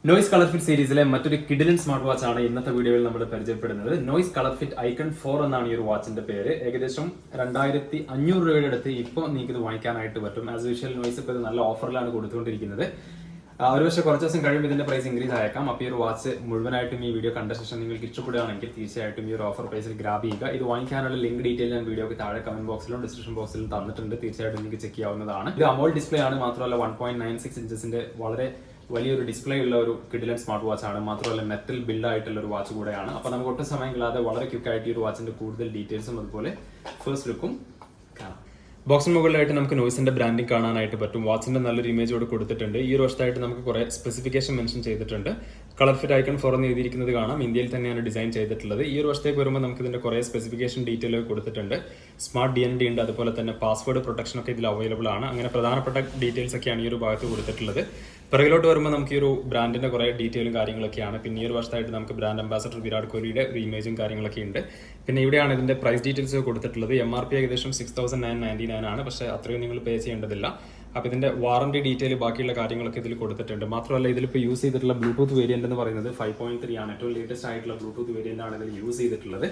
Noise colour fit സീരീസിലെ മറ്റൊരു കിഡിലൻ സ്മാർട്ട് വാച്ച് ആണ് ഇന്നത്തെ വീഡിയോയിൽ നമ്മൾ പരിചയപ്പെടുന്നത്. നോയ്സ് കളർ ഫിറ്റ് ഐക്കൺ 4 എന്നാണ് ഈ ഒരു വാച്ചിന്റെ പേര്. ഏകദേശം 2500 രൂപയുടെ അടുത്ത് ഇപ്പോൾ നിങ്ങൾക്ക് ഇത് വാങ്ങിക്കാനായിട്ട് പറ്റും. ആസ് യൂഷ്വൽ നോയ്സ് ഇപ്പോൾ ഇത് നല്ല ഓഫറിലാണ് കൊടുത്തുകൊണ്ടിരിക്കുന്നത്. ഒരു പക്ഷേ കുറച്ച് ദിവസം കഴിയുമ്പോൾ ഇതിന്റെ പ്രൈസ് ഇൻക്രീസ് ആയേക്കാം. അപ്പോൾ ഈ ഒരു വാച്ച് മുഴുവനായിട്ടും ഈ വീഡിയോ കണ്ട ശേഷം നിങ്ങൾക്ക് ഇഷ്ടപ്പെടുകയാണെങ്കിൽ തീർച്ചയായിട്ടും ഈ ഒരു ഓഫർ പ്രൈസിൽ ഗ്രാബ് ചെയ്യുക. ഇത് വാങ്ങിക്കാനുള്ള ലിങ്ക് ഡീറ്റെയിൽ ഞാൻ വീഡിയോക്ക് താഴെ കമന്റ് ബോക്സിലും ഡിസ്ക്രിപ്ഷൻ ബോക്സിലും തന്നിട്ടുണ്ട്. തീർച്ചയായിട്ടും നിങ്ങൾക്ക് ചെക്ക് ചെയ്യാവുന്നതാണ്. ഇത് അമോൾഡ് ഡിസ്പ്ലേ ആണ്. മാത്രമല്ല 1.96 ഇഞ്ചസിന്റെ വളരെ വലിയൊരു ഡിസ്പ്ലേ ഉള്ള ഒരു കിഡിലൻ സ്മാർട്ട് വാച്ച് ആണ്. മാത്രമല്ല മെറ്റൽ ബിൽഡ് ആയിട്ടുള്ള ഒരു വാച്ച് കൂടെയാണ്. അപ്പോൾ നമുക്ക് ഒട്ടും സമയം കളയാതെ വളരെ ക്വിക്കായിട്ട് ഈ ഒരു വാച്ചിന്റെ കൂടുതൽ ഡീറ്റെയിൽസും അതുപോലെ ഫസ്റ്റ് ലുക്കും കാണാം. ബോക്സിന് മുകളിലായിട്ട് നമുക്ക് നോയ്സിന്റെ ബ്രാൻഡിംഗ് കാണാനായിട്ട് പറ്റും. വാച്ചിന്റെ നല്ലൊരു ഇമേജ് ഇവിടെ കൊടുത്തിട്ടുണ്ട്. ഈ ഒരു വശത്തായിട്ട് നമുക്ക് കുറെ സ്പെസിഫിക്കേഷൻ മെൻഷൻ ചെയ്തിട്ടുണ്ട്. കളർ ഫിറ്റ് ഐക്കൺ 4 എന്ന് എഴുതിയിരിക്കുന്നത് കാണാം. ഇന്ത്യയിൽ തന്നെയാണ് ഡിസൈൻ ചെയ്തിട്ടുള്ളത്. ഈ ഒരു വശത്തേക്ക് വരുമ്പോൾ നമുക്ക് ഇതിന്റെ കുറെ സ്പെസിഫിക്കേഷൻ ഡീറ്റെയിൽ കൊടുത്തിട്ടുണ്ട്. സ്മാർട്ട് DND ഉണ്ട്, അതുപോലെ തന്നെ പാസ്വേഡ് പ്രൊട്ടക്ഷൻ ഒക്കെ ഇതിൽ അവൈലബിൾ ആണ്. അങ്ങനെ പ്രധാനപ്പെട്ട ഡീറ്റെയിൽസ് ഒക്കെയാണ് ഈ ഒരു ഭാഗത്ത് കൊടുത്തിട്ടുള്ളത്. പിറകിലോട്ട് വരുമ്പോൾ നമുക്ക് ഈ ഒരു ബ്രാൻഡിന്റെ കുറെ ഡീറ്റെയിലും കാര്യങ്ങളൊക്കെയാണ്. പിന്നെ ഈ ഒരു വശത്തായിട്ട് നമുക്ക് ബ്രാൻഡ് അംബാസഡർ വിരാട് കോഹ്ലിയുടെ ഒരു ഇമേജും കാര്യങ്ങളൊക്കെ ഉണ്ട്. പിന്നെ ഇവിടെയാണ് ഇതിന്റെ പ്രൈസ് ഡീറ്റെയിൽസ് കൊടുത്തിട്ടുള്ളത്. MRP ഏകദേശം 6999 ആണ്. പക്ഷേ അത്രയും നിങ്ങൾ പേ ചെയ്യേണ്ടതില്ല. അപ്പോൾ ഇതിന്റെ വാറന്റി ഡീറ്റെയിൽ ബാക്കിയുള്ള കാര്യങ്ങളൊക്കെ ഇതിൽ കൊടുത്തിട്ടുണ്ട്. മാത്രമല്ല ഇതിലിപ്പോൾ യൂസ് ചെയ്തിട്ടുള്ള ബ്ലൂടൂത്ത് വേരിയന്റ് എന്ന് പറയുന്നത് 5.3 ആണ്. ഏറ്റവും ലേറ്റസ്റ്റ് ആയിട്ടുള്ള ബ്ലൂടൂത്ത് വേരിയന്റ് ആണ് ഇതിൽ യൂസ് ചെയ്തിട്ടുള്ളത്.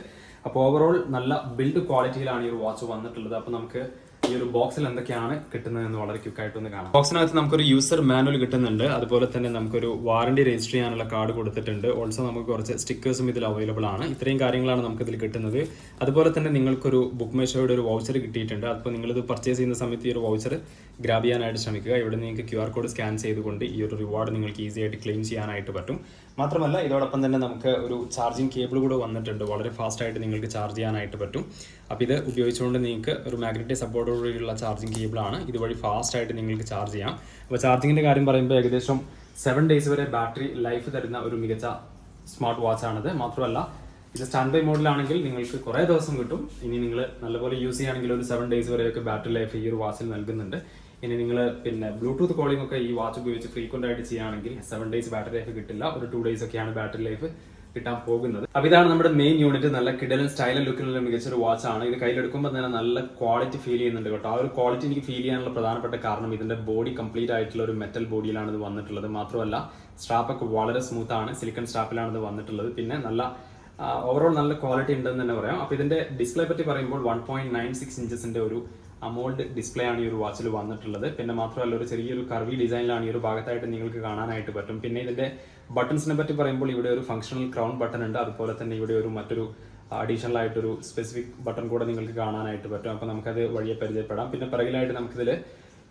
അപ്പോൾ ഓവറോൾ നല്ല ബിൽഡ് ക്വാളിറ്റിയിലാണ് ഈ ഒരു വാച്ച് വന്നിട്ടുള്ളത്. അപ്പോൾ നമുക്ക് ഈ ഒരു ബോക്സിൽ എന്തൊക്കെയാണ് കിട്ടുന്നതെന്ന് വളരെ ക്വിക്കായിട്ടൊന്ന് കാണാം. ബോക്സിനകത്ത് നമുക്കൊരു യൂസർ മാനുവൽ കിട്ടുന്നുണ്ട്. അതുപോലെ തന്നെ നമുക്കൊരു വാറന്റി രജിസ്റ്റർ ചെയ്യാനുള്ള കാർഡ് കൊടുത്തിട്ടുണ്ട്. ഓൾസോ നമുക്ക് കുറച്ച് സ്റ്റിക്കേഴ്സും ഇതിൽ അവൈലബിൾ ആണ്. ഇത്രയും കാര്യങ്ങളാണ് നമുക്ക് ഇതിൽ കിട്ടുന്നത്. അതുപോലെ തന്നെ നിങ്ങൾക്കൊരു ബുക്ക് മൈ ഷോയുടെ ഒരു വൗച്ചർ കിട്ടിയിട്ടുണ്ട്. അപ്പോൾ നിങ്ങളിത് പർച്ചേസ് ചെയ്യുന്ന സമയത്ത് ഈ ഒരു വൗച്ചർ ഗ്രാബ് ചെയ്യാനായിട്ട് ശ്രമിക്കുക. ഇവിടെ നിങ്ങൾക്ക് QR കോഡ് സ്കാൻ ചെയ്തുകൊണ്ട് ഈ ഒരു റിവാർഡ് നിങ്ങൾക്ക് ഈസി ആയിട്ട് ക്ലെയിം ചെയ്യാനായിട്ട് പറ്റും. മാത്രമല്ല ഇതോടൊപ്പം തന്നെ നമുക്ക് ഒരു ചാർജിങ് കേബിൾ കൂടെ വന്നിട്ടുണ്ട്. വളരെ ഫാസ്റ്റ് ആയിട്ട് നിങ്ങൾക്ക് ചാർജ് ചെയ്യാനായിട്ട് പറ്റും. അപ്പോൾ ഇത് ഉപയോഗിച്ചുകൊണ്ട് നിങ്ങൾക്ക് ഒരു മാഗ്നറ്റിക് സപ്പോർട്ടോടുകൂടിയുള്ള ചാർജിങ് കേബിളാണ്. ഇതുവഴി ഫാസ്റ്റ് ആയിട്ട് നിങ്ങൾക്ക് ചാർജ് ചെയ്യാം. അപ്പോൾ ചാർജിങ്ങിന്റെ കാര്യം പറയുമ്പോൾ ഏകദേശം 7 ഡേയ്സ് വരെ ബാറ്ററി ലൈഫ് തരുന്ന ഒരു മികച്ച സ്മാർട്ട് വാച്ചാണിത്. മാത്രമല്ല ഇത് സ്റ്റാൻഡ് ബൈ മോഡിലാണെങ്കിൽ നിങ്ങൾക്ക് കുറേ ദിവസം കിട്ടും. ഇനി നിങ്ങൾ നല്ലപോലെ യൂസ് ചെയ്യുകയാണെങ്കിൽ ഒരു 7 ഡേയ്സ് വരെയൊക്കെ ബാറ്ററി ലൈഫ് ഈ ഒരു വാച്ചിൽ നൽകുന്നുണ്ട്. ഇനി നിങ്ങൾ പിന്നെ ബ്ലൂടൂത്ത് കോളിംഗ് ഒക്കെ ഈ വാച്ച് ഉപയോഗിച്ച് ഫ്രീക്വന്റ് ആയിട്ട് ചെയ്യുകയാണെങ്കിൽ 7 ഡേയ്സ് ബാറ്ററി ലൈഫ് കിട്ടില്ല. ഒരു 2 ഡേയ്സ് ഒക്കെയാണ് ബാറ്ററി ലൈഫ് കിട്ടാൻ പോകുന്നത്. അപ്പോൾ ഇതാണ് നമ്മുടെ മെയിൻ യൂണിറ്റ്. നല്ല കിഡിലൻ സ്റ്റൈലൻ ലുക്കിലുള്ള മികച്ചൊരു വാച്ചാണ്. ഇത് കയ്യിലെടുക്കുമ്പോൾ തന്നെ നല്ല ക്വാളിറ്റി ഫീൽ ചെയ്യുന്നുണ്ട് കേട്ടോ. ആ ഒരു ക്വാളിറ്റി എനിക്ക് ഫീൽ ചെയ്യാനുള്ള പ്രധാനപ്പെട്ട കാരണം ഇതിന്റെ ബോഡി കംപ്ലീറ്റ് ആയിട്ടുള്ള ഒരു മെറ്റൽ ബോഡിയിലാണ് ഇത് വന്നിട്ടുള്ളത്. മാത്രമല്ല സ്ട്രാപ്പൊക്കെ വളരെ സ്മൂത്ത് ആണ്. സിലിക്കൺ സ്ട്രാപ്പിലാണ് ഇത് വന്നിട്ടുള്ളത്. പിന്നെ നല്ല ഓവറോൾ നല്ല ക്വാളിറ്റി ഉണ്ടെന്ന് തന്നെ പറയാം. അപ്പോൾ ഇതിന്റെ ഡിസ്പ്ലേ പറ്റി പറയുമ്പോൾ 1.96 ഇഞ്ചസിന്റെ ഒരു അമോൾഡ് ഡിസ്പ്ലേ ആണ് ഈ ഒരു വാച്ചിൽ വന്നിട്ടുള്ളത്. പിന്നെ മാത്രമല്ല ഒരു ചെറിയൊരു കർവി ഡിസൈനിലാണ് ഈ ഒരു ഭാഗത്തായിട്ട് നിങ്ങൾക്ക് കാണാനായിട്ട് പറ്റും. പിന്നെ ഇതിന്റെ ബട്ടൺസിനെ പറ്റി പറയുമ്പോൾ ഇവിടെ ഒരു ഫംഗ്ഷണൽ ക്രൗൺ ബട്ടൺ ഉണ്ട്. അതുപോലെ തന്നെ ഇവിടെ ഒരു മറ്റൊരു അഡീഷണൽ ആയിട്ടൊരു സ്പെസിഫിക് ബട്ടൺ കൂടെ നിങ്ങൾക്ക് കാണാനായിട്ട് പറ്റും. അപ്പോൾ നമുക്കത് വഴിയെ പരിചയപ്പെടാം. പിന്നെ പിറകിലായിട്ട് നമുക്കിതിൽ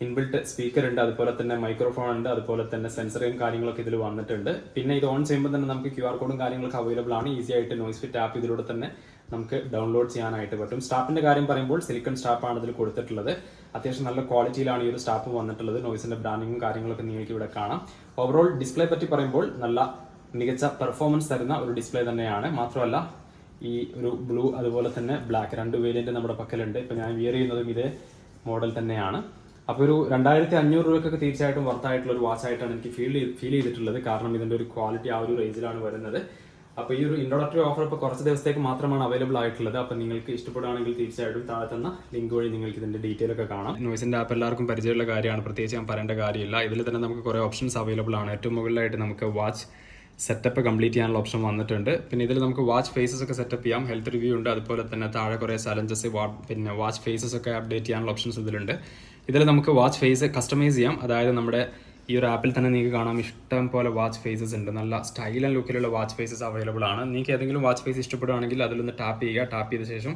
ഇൻബിൽട്ട് സ്പീക്കർ ഉണ്ട്, അതുപോലെ തന്നെ മൈക്രോഫോൺ ഉണ്ട്, അതുപോലെ തന്നെ സെൻസറും കാര്യങ്ങളൊക്കെ ഇതിൽ വന്നിട്ടുണ്ട്. പിന്നെ ഇത് ഓൺ ചെയ്യുമ്പോൾ തന്നെ നമുക്ക് QR കോഡും കാര്യങ്ങളൊക്കെ അവൈലബിൾ ആണ്. ഈസി ആയിട്ട് നോയ്സ് ഫിറ്റ് ആപ്പ് ഇതിലൂടെ തന്നെ നമുക്ക് ഡൗൺലോഡ് ചെയ്യാനായിട്ട് പറ്റും. സ്റ്റാപ്പിന്റെ കാര്യം പറയുമ്പോൾ സിലിക്കൺ സ്റ്റാപ്പാണ് ഇതിൽ കൊടുത്തിട്ടുള്ളത്. അത്യാവശ്യം നല്ല ക്വാളിറ്റിയിലാണ് ഈ ഒരു സ്റ്റാപ്പ് വന്നിട്ടുള്ളത്. നോയ്സിന്റെ ബ്രാൻഡിങ്ങും കാര്യങ്ങളൊക്കെ നിങ്ങൾക്ക് ഇവിടെ കാണാം. ഓവറോൾ ഡിസ്പ്ലേ പറ്റി പറയുമ്പോൾ നല്ല മികച്ച പെർഫോമൻസ് തരുന്ന ഒരു ഡിസ്പ്ലേ തന്നെയാണ്. മാത്രമല്ല ഈ ഒരു ബ്ലൂ അതുപോലെ തന്നെ ബ്ലാക്ക് 2 വേരിയന്റ് നമ്മുടെ പക്കലുണ്ട്. ഇപ്പൊ ഞാൻ വിയർ ചെയ്യുന്നതും ഇതേ മോഡൽ തന്നെയാണ്. അപ്പോൾ ഒരു 2500 രൂപയ്ക്കൊക്കെ തീർച്ചയായിട്ടും വർത്തായിട്ടുള്ള ഒരു വാച്ച് ആയിട്ടാണ് എനിക്ക് ഫീൽ ചെയ്തിട്ടുള്ളത്. കാരണം ഇതിന്റെ ഒരു ക്വാളിറ്റി ആ ഒരു റേഞ്ചിലാണ് വരുന്നത്. അപ്പോൾ ഈ ഒരു ഇൻട്രോഡക്ടറി ഓഫർ ഇപ്പോൾ കുറച്ച് ദിവസത്തേക്ക് മാത്രമാണ് അവൈലബിൾ ആയിട്ടുള്ളത്. അപ്പോൾ നിങ്ങൾക്ക് ഇഷ്ടപ്പെടുകയാണെങ്കിൽ തീർച്ചയായിട്ടും താഴെ തന്ന ലിങ്ക് വഴി നിങ്ങൾക്ക് ഇതിന്റെ ഡീറ്റെയിൽ ഒക്കെ കാണാം. നോയ്സിന്റെ ആപ്പ് എല്ലാവർക്കും പരിചയമുള്ള കാര്യമാണ്. പ്രത്യേകിച്ച് ഞാൻ പറയേണ്ട കാര്യമില്ല. ഇതിൽ തന്നെ നമുക്ക് കുറേ ഓപ്ഷൻസ് അവൈലബിൾ ആണ്. ഏറ്റവും മുകളിലായിട്ട് നമുക്ക് വാച്ച് സെറ്റപ്പ് കംപ്ലീറ്റ് ചെയ്യാനുള്ള ഓപ്ഷൻ വന്നിട്ടുണ്ട്. പിന്നെ ഇതിൽ നമുക്ക് വാച്ച് ഫേസസ് ഒക്കെ സെറ്റപ്പ് ചെയ്യാം. ഹെൽത്ത് റിവ്യൂ ഉണ്ട്. അതുപോലെ തന്നെ താഴെ കുറേ ചലഞ്ചസ് പിന്നെ വാച്ച് ഫേസസ് ഒക്കെ അപ്ഡേറ്റ് ചെയ്യാനുള്ള ഓപ്ഷൻസ് ഇതിലുണ്ട്. ഇതിൽ നമുക്ക് വാച്ച് ഫേസ് കസ്റ്റമൈസ് ചെയ്യാം. അതായത് നമ്മുടെ ഈ ഒരു ആപ്പിൽ തന്നെ നിങ്ങൾക്ക് കാണാം ഇഷ്ടം പോലെ വാച്ച് ഫേസസ് ഉണ്ട്. നല്ല സ്റ്റൈൽ ആൻഡ് ലുക്കിലുള്ള വാച്ച് ഫേസസ് അവൈലബിൾ ആണ്. നിങ്ങൾക്ക് ഏതെങ്കിലും വാച്ച് ഫേസ് ഇഷ്ടപ്പെടുകയാണെങ്കിൽ അതിലൊന്ന് ടാപ്പ് ചെയ്യുക. ടാപ്പ് ചെയ്ത ശേഷം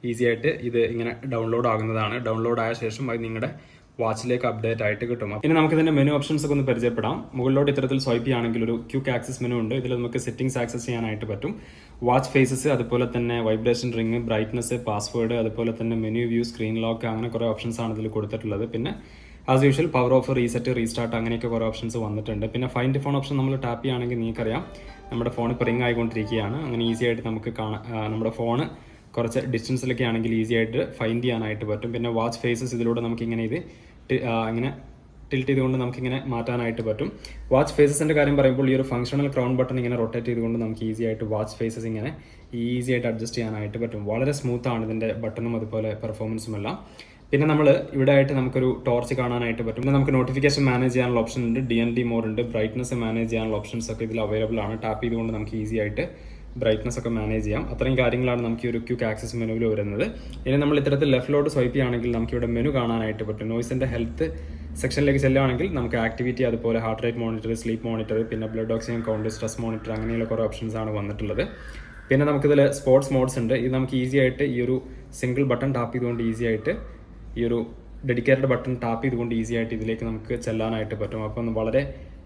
ഈസി ആയിട്ട് ഇത് ഇങ്ങനെ ഡൗൺലോഡ് ആകുന്നതാണ്. ഡൗൺലോഡ് ആയ ശേഷം അത് നിങ്ങളുടെ വാച്ചിലേക്ക് അപ്ഡേറ്റ് ആയിട്ട് കിട്ടും. പിന്നെ നമുക്ക് ഇതിന്റെ മെനു ഓപ്ഷൻസ് ഒക്കെ ഒന്ന് പരിചയപ്പെടാം. മുകളിലോട്ട് ഇത്തരത്തിൽ സ്വൈപ്പ് ചെയ്യുകയാണെങ്കിൽ ഒരു ക്വിക്ക് ആക്സസ് മെനു ഉണ്ട്. ഇതിൽ നമുക്ക് സെറ്റിംഗ്സ് ആക്സസ് ചെയ്യാനായിട്ട് പറ്റും. വാച്ച് ഫേസസ്, അതുപോലെ തന്നെ വൈബ്രേഷൻ റിംഗ്, ബ്രൈറ്റ്നസ്, പാസ്വേഡ്, അതുപോലെ തന്നെ മെനു വ്യൂ, സ്ക്രീൻ ലോക്ക്, അങ്ങനെ കുറേ ഓപ്ഷൻസ് ആണ് ഇതിൽ കൊടുത്തിട്ടുള്ളത്. പിന്നെ as usual power of, reset, restart, അങ്ങനെയൊക്കെ കുറേ ഓപ്ഷൻസ് വന്നിട്ടുണ്ട്. പിന്നെ ഫൈൻഡ് ഫോൺ ഓപ്ഷൻ നമ്മൾ ടാപ്പ് ചെയ്യുകയാണെങ്കിൽ നിങ്ങൾക്കറിയാം നമ്മുടെ ഫോൺ ഇപ്പോൾ റിംഗ് ആയിക്കൊണ്ടിരിക്കുകയാണ്. അങ്ങനെ ഈസി ആയിട്ട് നമുക്ക് നമ്മുടെ ഫോൺ കുറച്ച് ഡിസ്റ്റൻസിലൊക്കെ ആണെങ്കിൽ ഈസി ആയിട്ട് ഫൈൻഡ് ചെയ്യാനായിട്ട് പറ്റും. പിന്നെ വാച്ച് ഫേസസ് ഇതിലൂടെ നമുക്ക് ഇങ്ങനെ ഇങ്ങനെ ടിൽറ്റ് ചെയ്തുകൊണ്ട് നമുക്കിങ്ങനെ മാറ്റാനായിട്ട് പറ്റും. വാച്ച് ഫേസസിന്റെ കാര്യം പറയുമ്പോൾ ഈ ഒരു ഫംഗ്ഷണൽ ക്രൗൺ ബട്ടൺ ഇങ്ങനെ റൊട്ടേറ്റ് ചെയ്തുകൊണ്ട് നമുക്ക് ഈസി ആയിട്ട് വാച്ച് ഫേസസ് ഇങ്ങനെ ഈസി ആയിട്ട് അഡ്ജസ്റ്റ് ചെയ്യാനായിട്ട് പറ്റും. വളരെ സ്മൂത്ത് ആണ് ഇതിന്റെ ബട്ടണും അതുപോലെ പെർഫോമൻസും എല്ലാം. പിന്നെ നമ്മൾ ഇവിടെ ആയിട്ട് നമുക്കൊരു ടോർച്ച് കാണാനായിട്ട് പറ്റും. പിന്നെ നമുക്ക് നോട്ടിഫിക്കേഷൻ മാനേജ് ചെയ്യാനുള്ള ഓപ്ഷൻ ഉണ്ട്, DND മോഡ് ഉണ്ട്, ബ്രൈറ്റ്നസ് മാനേജ് ചെയ്യാനുള്ള ഓപ്ഷൻസ് ഒക്കെ ഇതിൽ അവൈലബിൾ ആണ്. ടാപ്പ് ചെയ്തുകൊണ്ട് നമുക്ക് ഈസി ആയിട്ട് ബ്രൈറ്റ്നസ് ഒക്കെ മാനേജ് ചെയ്യാം. അത്രയും കാര്യങ്ങളാണ് നമുക്ക് ഈ ഒരു ക്വിക്ക് ആക്സസ് മെനുവിൽ വരുന്നത്. ഇനി നമ്മൾ ഇത്തരത്തിൽ ലെഫ്റ്റിലോട്ട് സ്വൈപ്പ് ചെയ്യുകയാണെങ്കിൽ നമുക്ക് ഇവിടെ മെനു കാണാനായിട്ട് പറ്റും. നോയ്സിൻ്റെ ഹെൽത്ത് സെക്ഷനിലേക്ക് ചെല്ലുകയാണെങ്കിൽ നമുക്ക് ആക്ടിവിറ്റി, അതുപോലെ heart rate monitor, sleep monitor, പിന്നെ blood oxygen count, stress monitor, അങ്ങനെയുള്ള കുറേ ഓപ്ഷൻസ് ആണ് വന്നിട്ടുള്ളത്. പിന്നെ നമുക്കിതിൽ സ്പോർട്സ് മോഡ്സ് ഉണ്ട്. ഇത് നമുക്ക് ഈസി ആയിട്ട് ഈ ഒരു സിംഗിൾ ബട്ടൺ ടാപ്പ് ചെയ്തുകൊണ്ട് ഈസി ആയിട്ട് ഈ ഒരു ഡെഡിക്കേറ്റഡ് ബട്ടൺ ടാപ്പ് ചെയ്തുകൊണ്ട് ഈസി ആയിട്ട് ഇതിലേക്ക് നമുക്ക് ചെല്ലാനായിട്ട് പറ്റും. അപ്പം വളരെ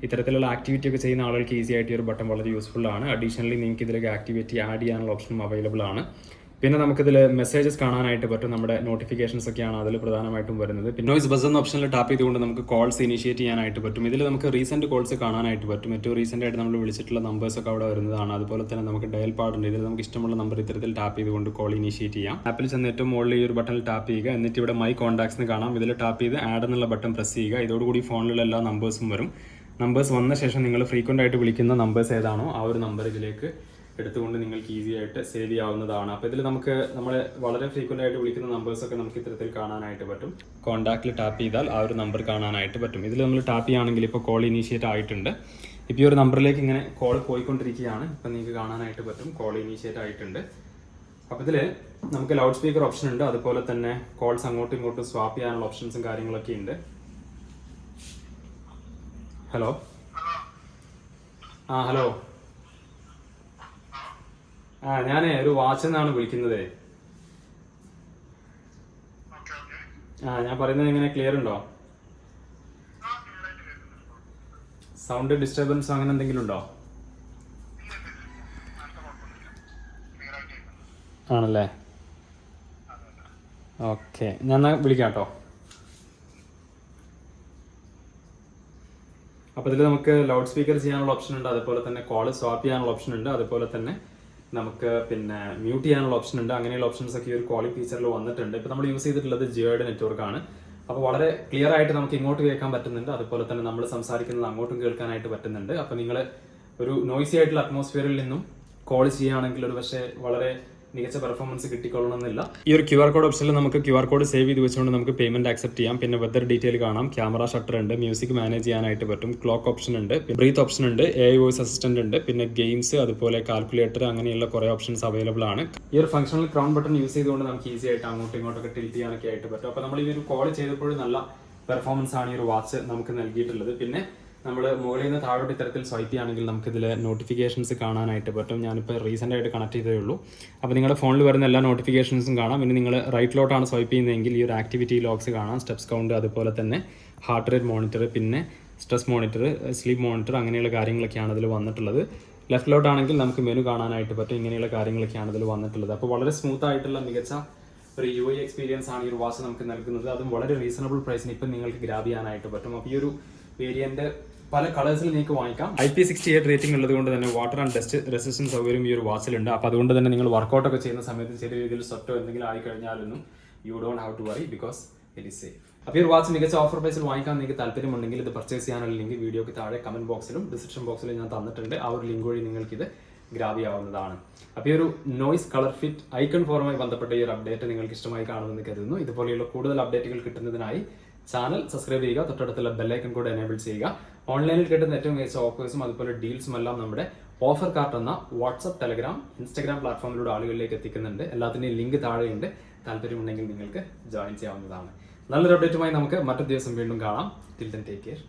ഇത്തരത്തിലുള്ള ആക്ടിവിറ്റി ഒക്കെ ചെയ്യുന്ന ആളുകൾക്ക് ഈസി ആയിട്ട് ഈ ഒരു ബട്ടൺ വളരെ യൂസ്ഫുൾ ആണ്. അഡീഷണലി നിങ്ങൾക്ക് ഇതിലേക്ക് ആക്ടിവിറ്റി ആഡ് ചെയ്യാനുള്ള ഓപ്ഷനും അവൈലബിൾ ആണ്. പിന്നെ നമുക്കിതിൽ മെസ്സേജസ് കാണാനായിട്ട് പറ്റും. നമ്മുടെ നോട്ടിഫിക്കേഷൻസ് ഒക്കെയാണ് അതിൽ പ്രധാനമായിട്ടും വരുന്നത്. പിന്നെ നോയ്സ് ബസ് എന്ന ഓപ്ഷനിൽ ടാപ്പ് ചെയ്തുകൊണ്ട് നമുക്ക് കോൾസ് ഇനീഷ്യേറ്റ് ചെയ്യാനായിട്ട് പറ്റും. ഇതിൽ നമുക്ക് റീസെൻറ്റ് കോൾസ് കാണാനായിട്ട് പറ്റും. ഏറ്റവും റീസെൻ്റ് ആയിട്ട് നമ്മൾ വിളിച്ചിട്ടുള്ള നമ്പേഴ്സൊക്കെ അവിടെ വരുന്നതാണ്. അതുപോലെ തന്നെ നമുക്ക് ഡയൽ പാഡ് ഉണ്ട്. ഇതിൽ നമുക്ക് ഇഷ്ടമുള്ള നമ്പർ ഇത്തരത്തിൽ ടാപ്പ് ചെയ്തുകൊണ്ട് കോൾ ഇനീഷ്യേറ്റ് ചെയ്യാം. ആപ്പിൽ ചെന്ന് ഏറ്റവും മുകളിൽ ഈ ഒരു ബട്ടണിൽ ടാപ്പ് ചെയ്യുക. എന്നിട്ട് ഇവിടെ മൈ കോൺടാക്ട്സ് കാണാം. ഇതിൽ ടാപ്പ് ചെയ്ത് ആഡ് എന്നുള്ള ബട്ടൺ പ്രസ് ചെയ്യുക. ഇതോടുകൂടി ഫോണിലുള്ള എല്ലാ നമ്പേഴ്സും വരും. നമ്പേഴ്സ് വന്ന ശേഷം നിങ്ങൾ ഫ്രീക്വൻ്റ് ആയിട്ട് വിളിക്കുന്ന നമ്പേഴ്സ് ഏതാണോ ആ ഒരു നമ്പർ ഇതിലേക്ക് എടുത്തുകൊണ്ട് നിങ്ങൾക്ക് ഈസി ആയിട്ട് സേവ് ചെയ്യാവുന്നതാണ്. അപ്പോൾ ഇതിൽ നമുക്ക് നമ്മൾ വളരെ ഫ്രീക്വൻ്റ് ആയിട്ട് വിളിക്കുന്ന നമ്പേഴ്സൊക്കെ നമുക്ക് ഇത്തരത്തിൽ കാണാനായിട്ട് പറ്റും. കോൺടാക്റ്റിൽ ടാപ്പ് ചെയ്താൽ ആ ഒരു നമ്പർ കാണാനായിട്ട് പറ്റും. ഇതിൽ നമ്മൾ ടാപ്പ് ചെയ്യുകയാണെങ്കിൽ ഇപ്പോൾ കോൾ ഇനീഷ്യേറ്റ് ആയിട്ടുണ്ട്. ഇപ്പോൾ ഈ ഒരു നമ്പറിലേക്ക് ഇങ്ങനെ കോൾ പോയിക്കൊണ്ടിരിക്കുകയാണ്. ഇപ്പം നിങ്ങൾക്ക് കാണാനായിട്ട് പറ്റും കോൾ ഇനീഷ്യേറ്റ് ആയിട്ടുണ്ട്. അപ്പോൾ ഇതിൽ നമുക്ക് ലൗഡ് സ്പീക്കർ ഓപ്ഷൻ ഉണ്ട്. അതുപോലെ തന്നെ കോൾസ് അങ്ങോട്ടും ഇങ്ങോട്ടും സ്വാപ്പ് ചെയ്യാനുള്ള ഓപ്ഷൻസും കാര്യങ്ങളൊക്കെ ഉണ്ട്. ഹലോ ഹലോ ഞാൻ ഒരു വാച്ചിൽ നിന്നാണ് വിളിക്കുന്നത്. ഞാൻ പറയുന്നത് എങ്ങനെ ക്ലിയർ ഉണ്ടോ? സൗണ്ട് ഡിസ്റ്റർബൻസ് അങ്ങനെ എന്തെങ്കിലും ഉണ്ടോ? ആണല്ലേ, ഓക്കെ. ഞാൻ വിളിക്കാം കേട്ടോ. അപ്പോൾ ഇതിൽ നമുക്ക് ലൗഡ് സ്പീക്കർ ചെയ്യാനുള്ള ഓപ്ഷൻ ഉണ്ട്. അതുപോലെ തന്നെ കോൾ സ്വാപ്പ് ചെയ്യാനുള്ള ഓപ്ഷൻ ഉണ്ട്. അതുപോലെ തന്നെ നമുക്ക് പിന്നെ മ്യൂട്ട് ചെയ്യാനുള്ള ഓപ്ഷൻ ഉണ്ട്. അങ്ങനെയുള്ള ഓപ്ഷൻസ് ഒക്കെ ഈ ഒരു കോളിംഗ് ഫീച്ചറിൽ വന്നിട്ടുണ്ട്. ഇപ്പോൾ നമ്മൾ യൂസ് ചെയ്തിട്ടുള്ളത് ജിയോയുടെ നെറ്റ്വർക്കാണ്. അപ്പോൾ വളരെ ക്ലിയർ ആയിട്ട് നമുക്ക് ഇങ്ങോട്ട് കേൾക്കാൻ പറ്റുന്നുണ്ട്. അതുപോലെ തന്നെ നമ്മൾ സംസാരിക്കുന്നത് അങ്ങോട്ടും കേൾക്കാനായിട്ട് പറ്റുന്നുണ്ട്. അപ്പോൾ നിങ്ങൾ ഒരു നോയ്സി ആയിട്ടുള്ള അറ്റ്മോസ്ഫിയറിൽ നിന്നും കോൾ ചെയ്യുകയാണെങ്കിൽ ഒരു പക്ഷേ വളരെ മികച്ച പെർഫോമൻസ് കിട്ടിക്കൊള്ളണമെന്നില്ല. ഈ ഒരു QR കോഡ് ഓപ്ഷനിൽ നമുക്ക് QR കോഡ് സേവ് ചെയ്ത് വെച്ചുകൊണ്ട് നമുക്ക് പേയ്മെന്റ് ആക്സെപ്റ്റ് ചെയ്യാം. പിന്നെ വെദർ ഡീറ്റെയിൽ കാണാം, ക്യാമറ ഷട്ടർ ഉണ്ട്, മ്യൂസിക് മാനേജ് ചെയ്യാനായിട്ട് പറ്റും, ക്ലോക്ക് ഓപ്ഷൻ ഉണ്ട്, ബ്രീത്ത് ഓപ്ഷൻ ഉണ്ട്, AI വോയിസ് അസിസ്റ്റന്റ് ഉണ്ട്, പിന്നെ ഗെയിംസ്, അതുപോലെ കാൽക്കുലേറ്റർ, അങ്ങനെയുള്ള കുറേ ഓപ്ഷൻസ് അവൈലബിൾ ആണ്. ഈ ഒരു ഫംഗ്ഷണൽ ക്രൗൺ ബട്ടൺ യൂസ് ചെയ്തുകൊണ്ട് നമുക്ക് ഈസി ആയിട്ട് അങ്ങോട്ടും ഇങ്ങോട്ടൊക്കെ ടിൽറ്റ് ചെയ്യാനൊക്കെ ആയിട്ട് പറ്റും. അപ്പോൾ നമ്മൾ ഈ ഒരു കോൾ ചെയ്തപ്പോഴും നല്ല പെർഫോമൻസ് ആണ് ഈ ഒരു വാച്ച് നമുക്ക് നൽകിയിട്ടുള്ളത്. പിന്നെ നമ്മൾ മുകളിൽ നിന്ന് താഴോട്ട് ഇത്തരത്തിൽ സ്വൈപ്പ് ചെയ്യുകയാണെങ്കിൽ നമുക്കിതിൽ നോട്ടിഫിക്കേഷൻസ് കാണാനായിട്ട് പറ്റും. ഞാനിപ്പോൾ റീസെൻ്റ് ആയിട്ട് കണക്ട് ചെയ്തേ ഉള്ളൂ. അപ്പോൾ നിങ്ങളുടെ ഫോണിൽ വരുന്ന എല്ലാ നോട്ടിഫിക്കേഷൻസും കാണാം. ഇനി നിങ്ങൾ റൈറ്റിലോട്ടാണ് സ്വൈപ്പ് ചെയ്യുന്നതെങ്കിൽ ഈ ഒരു ആക്ടിവിറ്റി ലോഗ്സ് കാണാം, സ്റ്റെപ്സ് കൗണ്ട്, അതുപോലെ തന്നെ ഹാർട്ട് റേറ്റ് മോണിറ്റർ, പിന്നെ സ്ട്രെസ് മോണിറ്റർ, സ്ലീപ്പ് മോണിറ്റർ, അങ്ങനെയുള്ള കാര്യങ്ങളൊക്കെയാണ് ഇതിൽ വന്നിട്ടുള്ളത്. ലെഫ്റ്റിലോട്ടാണെങ്കിൽ നമുക്ക് മെനു കാണാനായിട്ട് പറ്റും. ഇങ്ങനെയുള്ള കാര്യങ്ങളൊക്കെയാണ് ഇതിൽ വന്നിട്ടുള്ളത്. അപ്പോൾ വളരെ സ്മൂത്ത് ആയിട്ടുള്ള മികച്ച ഒരു UI എക്സ്പീരിയൻസ് ആണ് ഈ ഒരു വാച്ച് നമുക്ക് നൽകുന്നത്. അതും വളരെ റീസണബിൾ പ്രൈസിന് ഇപ്പം നിങ്ങൾക്ക് ഗ്രാബ് ചെയ്യാനായിട്ട് പറ്റും. അപ്പോൾ ഈ ഒരു വേരിയന്റ് പല കളേഴ്സിൽ നിങ്ങൾക്ക് വാങ്ങിക്കാം. IP68 റേറ്റിംഗ് ഉള്ളത് കൊണ്ട് തന്നെ വാട്ടർ ആൻഡ് ഡസ്റ്റ് റെസിസ്റ്റൻസ് സൗകര്യം ഈ ഒരു വാച്ചിലുണ്ട്. അപ്പോൾ അതുകൊണ്ട് തന്നെ നിങ്ങൾ വർക്കൗട്ട് ഒക്കെ ചെയ്യുന്ന സമയത്ത് ചെറിയ രീതിയിൽ സ്വെറ്റോ എന്തെങ്കിലും ആയി കഴിഞ്ഞാലൊന്നും you don't have to worry, because it is safe. അപ്പോൾ ഈ ഒരു വാച്ച് മികച്ച ഓഫർ പ്രൈസിൽ വാങ്ങിക്കാൻ നിങ്ങൾക്ക് താല്പര്യമുണ്ടെങ്കിൽ ഇത് പർച്ചേസ് ചെയ്യാനുള്ള ലിങ്ക് വീഡിയോക്ക് താഴെ കമന്റ് ബോക്സിലും ഡിസ്ക്രിപ്ഷൻ ബോക്സിലും ഞാൻ തന്നിട്ടുണ്ട്. ആ ഒരു ലിങ്ക് വഴി നിങ്ങൾക്ക് ഇത് ഗ്രാബ് ചെയ്യാവുന്നതാണ്. അപ്പോൾ ഈ ഒരു നോയ്സ് കളർ ഫിറ്റ് ഐക്കൺ ഫോറുമായി ബന്ധപ്പെട്ട ഈ ഒരു അപ്ഡേറ്റ് നിങ്ങൾക്ക് ഇഷ്ടമായി കാണുമെന്ന് കരുതുന്നു. ഇതുപോലെയുള്ള കൂടുതൽ അപ്ഡേറ്റുകൾ കിട്ടുന്നതിനായി ചാനൽ സബ്സ്ക്രൈബ് ചെയ്യുക, തൊട്ടടുത്തുള്ള ബെല്ലൈക്കൺ കൂടെ എനേബിൾ ചെയ്യുക. ഓൺലൈനിൽ കിട്ടുന്ന ഏറ്റവും മികച്ച ഓഫേഴ്സും അതുപോലെ ഡീൽസും എല്ലാം നമ്മുടെ ഓഫർ കാർട്ട് എന്ന വാട്സ്ആപ്പ്, ടെലഗ്രാം, ഇൻസ്റ്റാഗ്രാം പ്ലാറ്റ്ഫോമിലൂടെ ആളുകളിലേക്ക് എത്തിക്കുന്നുണ്ട്. എല്ലാത്തിൻ്റെയും ലിങ്ക് താഴെയുണ്ട്. താല്പര്യമുണ്ടെങ്കിൽ നിങ്ങൾക്ക് ജോയിൻ ചെയ്യാവുന്നതാണ്. നല്ലൊരു അപ്ഡേറ്റുമായി നമുക്ക് മറ്റൊരു ദിവസം വീണ്ടും കാണാം. Till then take care.